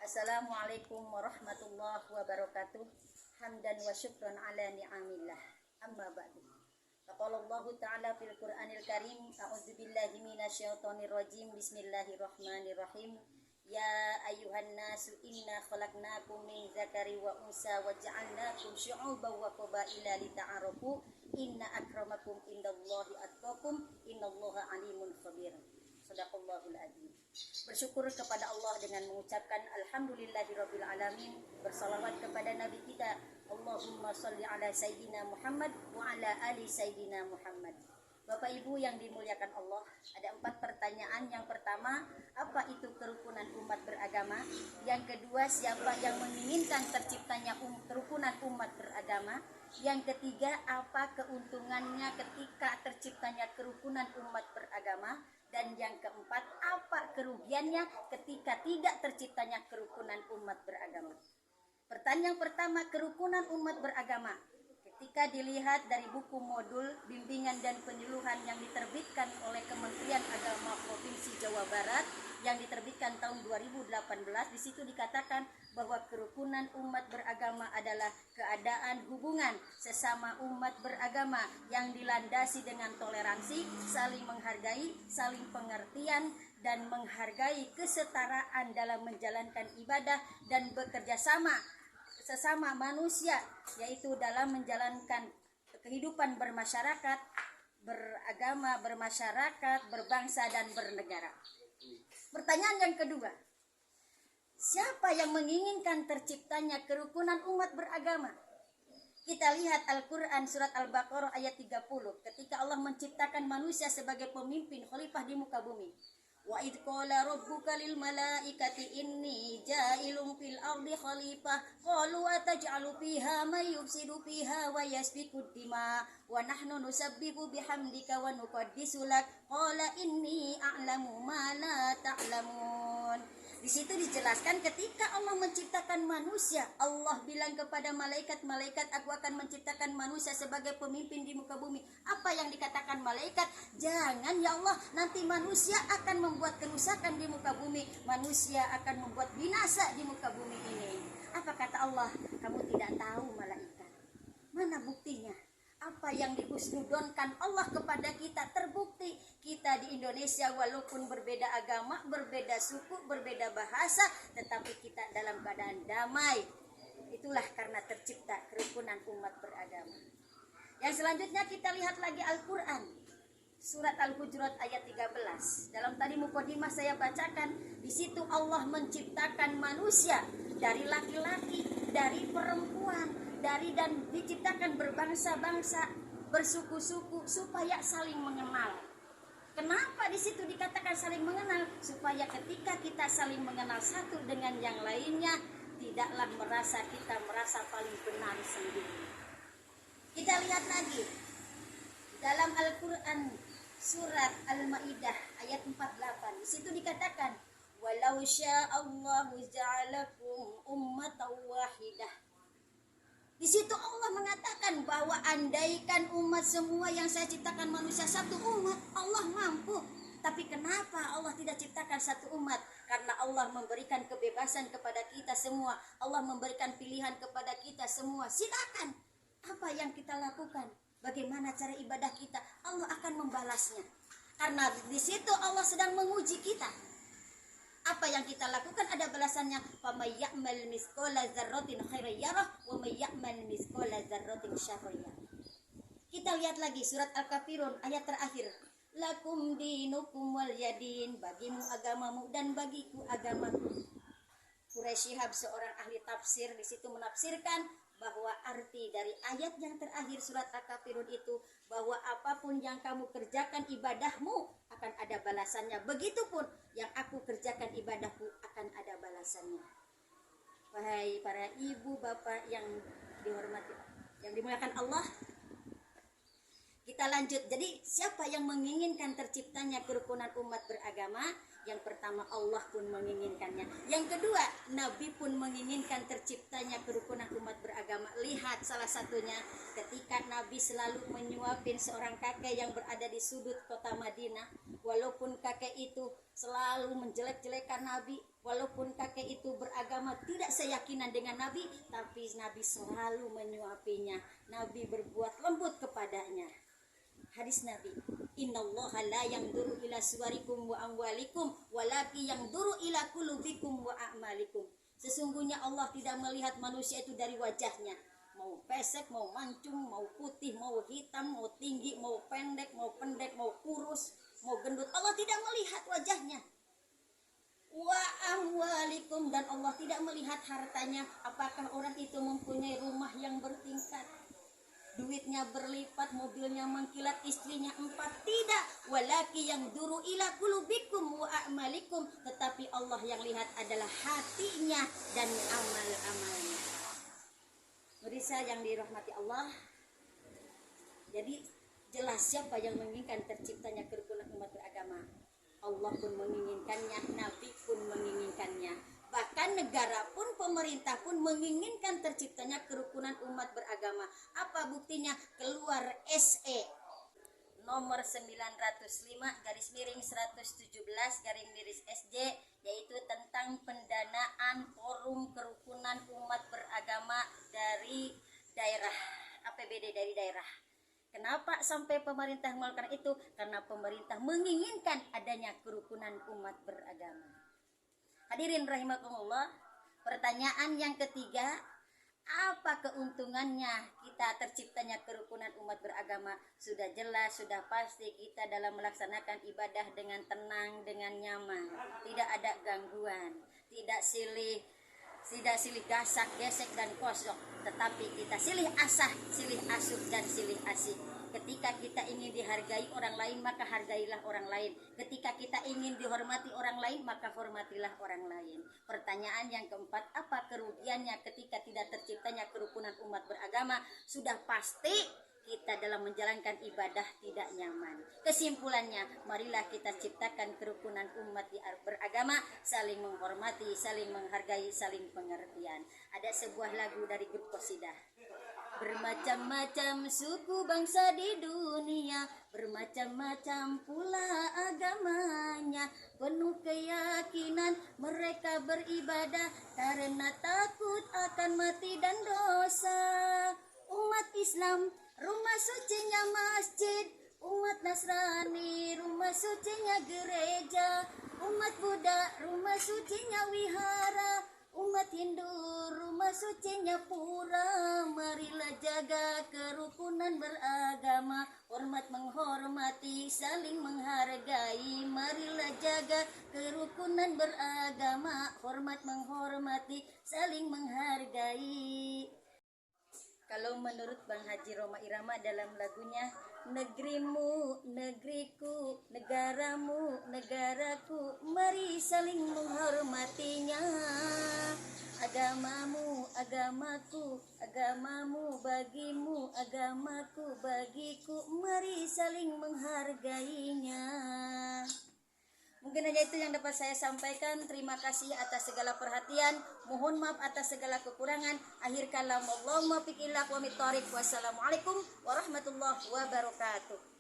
Assalamualaikum warahmatullahi wabarakatuh. Hamdan wa syukran ala ni'amillah. Amma ba'du. Qala Allah Ta'ala fil Qur'anil Karim, a'udzu billahi minasyaitonir rajim. Bismillahirrahmanirrahim. Ya ayyuhan nasu inna khalaqnakum min dzakari wa unsa wa ja'alnakum syu'uban wa qabaila lita'arafu. Inna akramakum indallahi atqakum. Innallaha alimun khabir. Shadaqallahul adzim. Bersyukur kepada Allah dengan mengucapkan alhamdulillahirabbil alamin, bersalawat kepada nabi kita Allahumma shalli ala sayyidina Muhammad wa ala ali sayyidina Muhammad. Bapak Ibu yang dimuliakan Allah, ada 4 pertanyaan. Yang pertama, apa itu kerukunan umat beragama? Yang kedua, siapa yang menginginkan terciptanya kerukunan umat beragama? Yang ketiga, apa keuntungannya ketika terciptanya kerukunan umat beragama? Dan yang keempat, apa kerugiannya ketika tidak terciptanya kerukunan umat beragama? Pertanyaan pertama, kerukunan umat beragama. Ketika dilihat dari buku modul bimbingan dan penyuluhan yang diterbitkan oleh Kementerian Agama Provinsi Jawa Barat yang diterbitkan tahun 2018, di situ dikatakan bahwa kerukunan umat beragama adalah keadaan hubungan sesama umat beragama yang dilandasi dengan toleransi, saling menghargai, saling pengertian, dan menghargai kesetaraan dalam menjalankan ibadah dan bekerja sama sesama manusia, yaitu dalam menjalankan kehidupan bermasyarakat, beragama, bermasyarakat, berbangsa, dan bernegara. Pertanyaan yang kedua, siapa yang menginginkan terciptanya kerukunan umat beragama? Kita lihat Al-Quran surat Al-Baqarah ayat 30, ketika Allah menciptakan manusia sebagai pemimpin khalifah di muka bumi. Wa idh qala rabbuka lil malaikati inni ja'ilun fil ardi khalifah qalu ataj'alu fiha may yufsidu fiha wa yasfiku dima wa nahnu nusabbihu bihamdika wa nuqaddisu lak qala inni a'lamu ma la ta'lamun. Di situ dijelaskan ketika Allah menciptakan manusia, Allah bilang kepada malaikat-malaikat, aku akan menciptakan manusia sebagai pemimpin di muka bumi. Apa yang dikatakan malaikat? Jangan ya Allah, nanti manusia akan membuat kerusakan di muka bumi, manusia akan membuat binasa di muka bumi ini. Apa kata Allah? Kamu tidak tahu malaikat. Mana buktinya? Apa yang dihusnudonkan Allah kepada kita terbukti. Kita di Indonesia walaupun berbeda agama, berbeda suku, berbeda bahasa, tetapi kita dalam keadaan damai. Itulah karena tercipta kerukunan umat beragama. Yang selanjutnya kita lihat lagi Al-Quran surat Al-Hujurat ayat 13. Dalam tadi mukadimah saya bacakan, di situ Allah menciptakan manusia dari laki-laki, dari perempuan, dan diciptakan berbangsa-bangsa, bersuku-suku supaya saling mengenal. Kenapa di situ dikatakan saling mengenal? Supaya ketika kita saling mengenal satu dengan yang lainnya, tidaklah kita merasa paling benar sendiri. Kita lihat lagi dalam Al-Quran surat Al-Maidah ayat 48. Di situ dikatakan, walau sya'allahu ja'alakum ummatan wahidah. Di situ Allah mengatakan bahwa andaikan umat semua yang saya ciptakan manusia satu umat, Allah mampu. Tapi kenapa Allah tidak ciptakan satu umat? Karena Allah memberikan kebebasan kepada kita semua. Allah memberikan pilihan kepada kita semua. Silakan. Apa yang kita lakukan? Bagaimana cara ibadah kita? Allah akan membalasnya. Karena di situ Allah sedang menguji kita. Apa yang kita lakukan ada balasannya. Faman ya'mal misqala dzarratin khairan yarah wa may ya'mal misqala dzarratin syarran yarah. Kita lihat lagi surat Al-Kafirun ayat terakhir. Lakum dinukum wal yadin, bagimu agamamu dan bagiku agamaku. Quraisy Shihab seorang ahli tafsir di situ menafsirkan bahwa arti dari ayat yang terakhir surat Al-Kafirun itu bahwa apapun yang kamu kerjakan ibadahmu akan ada balasannya. Begitupun yang aku kerjakan ibadahku akan ada balasannya. Wahai para ibu bapak yang dihormati, yang dimuliakan Allah, kita lanjut. Jadi siapa yang menginginkan terciptanya kerukunan umat beragama? Yang pertama, Allah pun menginginkannya. Yang kedua, Nabi pun menginginkan terciptanya kerukunan umat beragama. Lihat salah satunya ketika Nabi selalu menyuapin seorang kakek yang berada di sudut kota Madinah. Walaupun kakek itu selalu menjelek-jelekan Nabi, Walaupun kakek itu beragama tidak seyakinan dengan Nabi, tapi Nabi selalu menyuapinya. Nabi berbuat lembut kepadanya. Hadis Nabi, innallaha la yanzuru ila suwarikum wa amwalikum walaki yanzuru ila qulubikum wa a'malikum. Sesungguhnya Allah tidak melihat manusia itu dari wajahnya, mau pesek, mau mancung, mau putih, mau hitam, mau tinggi, mau pendek, mau kurus, mau gendut. Allah tidak melihat wajahnya. Wa amwalikum, dan Allah tidak melihat hartanya. Apakah orang itu mempunyai rumah yang bertingkat, duitnya berlipat, mobilnya mengkilat, istrinya 4? Tidak. Walaki yang duru ila qulubikum wa a'malikum, tetapi Allah yang lihat adalah hatinya dan amal-amalnya. Pemirsa yang dirahmati Allah, jadi jelas siapa yang menginginkan terciptanya kerukunan umat beragama. Allah pun menginginkannya, Nabi pun menginginkannya, bahkan negara pun, pemerintah pun menginginkan terciptanya kerukunan umat beragama. Apa buktinya? Keluar SE nomor 905/117/SJ, yaitu tentang pendanaan forum kerukunan umat beragama dari daerah, APBD dari daerah. Kenapa sampai pemerintah melakukan itu? Karena pemerintah menginginkan adanya kerukunan umat beragama. Hadirin rahimakumullah, pertanyaan yang ketiga, apa keuntungannya kita terciptanya kerukunan umat beragama? Sudah jelas, sudah pasti kita dalam melaksanakan ibadah dengan tenang, dengan nyaman, tidak ada gangguan, tidak silih gasak, gesek dan kosong, tetapi kita silih asah, silih asuh dan silih asih. Ketika kita ingin dihargai orang lain, maka hargailah orang lain. Ketika kita ingin dihormati orang lain, maka hormatilah orang lain. Pertanyaan yang keempat, apa kerugiannya ketika tidak terciptanya kerukunan umat beragama? Sudah pasti kita dalam menjalankan ibadah tidak nyaman. Kesimpulannya, marilah kita ciptakan kerukunan umat beragama, saling menghormati, saling menghargai, saling pengertian. Ada sebuah lagu dari grup Qasidah. Bermacam-macam suku bangsa di dunia, bermacam-macam pula agamanya, penuh keyakinan mereka beribadah karena takut akan mati dan dosa. Umat Islam rumah sucinya masjid, umat Nasrani rumah sucinya gereja, umat Buddha rumah sucinya wihara, umat Hindu rumah sucinya pura. Marilah jaga kerukunan beragama, hormat menghormati, saling menghargai. Marilah jaga kerukunan beragama, hormat menghormati, saling menghargai. Kalau menurut Bang Haji Roma Irama dalam lagunya, negerimu, negeriku, negaramu, negaraku, mari saling menghormatinya. Agamamu, agamaku, agamamu bagimu, agamaku bagiku, mari saling menghargainya. Mungkin aja itu yang dapat saya sampaikan. Terima kasih atas segala perhatian. Mohon maaf atas segala kekurangan. Akhir kalam, Allahumma fiqillah wa mitariq. Wassalamualaikum warahmatullahi wabarakatuh.